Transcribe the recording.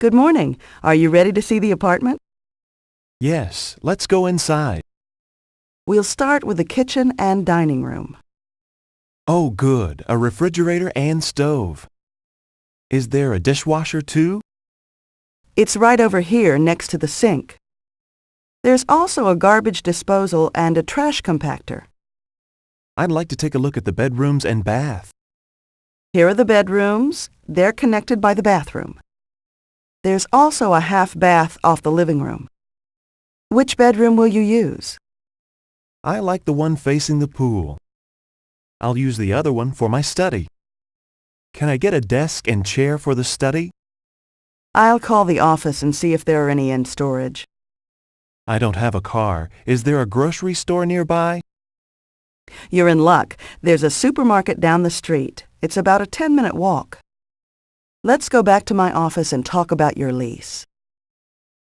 Good morning. Are you ready to see the apartment? Yes, let's go inside. We'll start with the kitchen and dining room. Oh, good. A refrigerator and stove. Is there a dishwasher too? It's right over here next to the sink. There's also a garbage disposal and a trash compactor. I'd like to take a look at the bedrooms and bath. Here are the bedrooms. They're connected by the bathroom. There's also a half bath off the living room. Which bedroom will you use? I like the one facing the pool. I'll use the other one for my study. Can I get a desk and chair for the study? I'll call the office and see if there are any in storage. I don't have a car. Is there a grocery store nearby? You're in luck. There's a supermarket down the street. It's about a 10-minute walk. Let's go back to my office and talk about your lease.